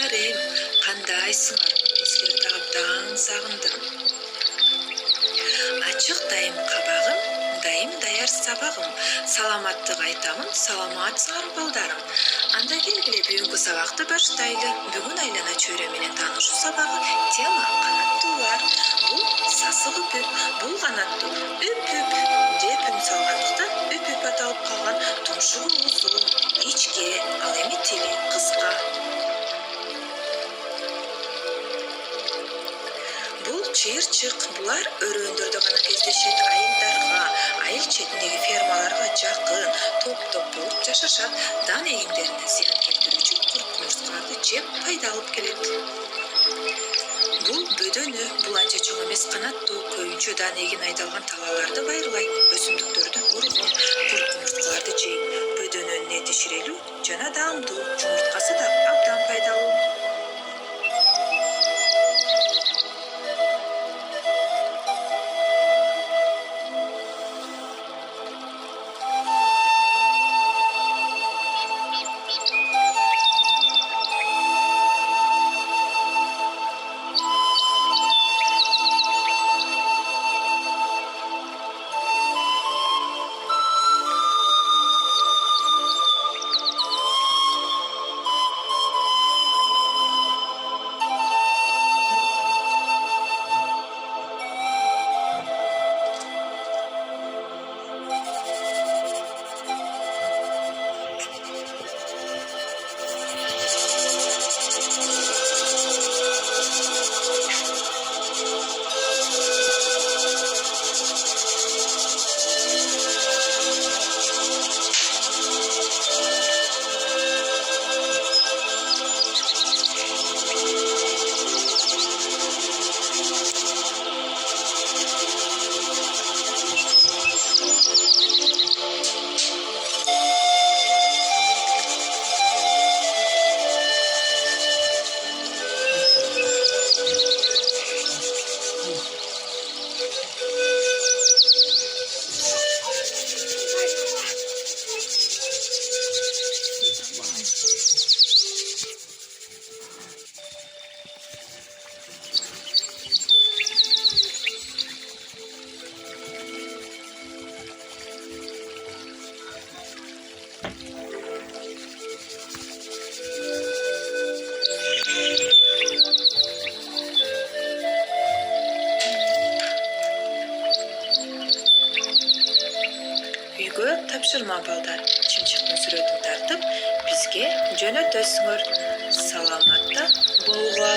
балдарым, кандайсыңар? Мен силерди абдан сагындым. Ачык дайым кабагым, дайым даяр сабагым. Саламаттык айтамын, саламатсыңар балдарым. Анда келгиле бүгүнкү сабакты баштайлы. Бүгүн айлана чөйрө менен таанышуу сабагы тема канаттуулар. Бул сасык үпүп, бул канаттуу үп деп үн салгандыктан үп аталып калган. Тумшугу узун, ичке, ал эми тили кыска. Бул чыйырчык, булар өрөөндөрдө гана кездешет. Айылдарга, айыл четиндеги фермаларга жакын, топ болуп жашашат. Дан эгиндерине зыян келтирүүчү курт-кумурскаларды жеп пайда алып келет. Бул бөдөнү, бул анча чоң эмес канаттуу, көбүнчө дан эгин айдалган талааларды байырлайт, өсүмдүктөрдү ургун, курт-кумурскаларды жейт. Бөдөнүнүн эти ширелүү жана даамдуу, жумурткасы да абдан пайдалуу. Үйгө тапшырма балдар, чымчыктын сүрөтүн тартып, бизге жөнөтөсүңөр. Саламатта болгула.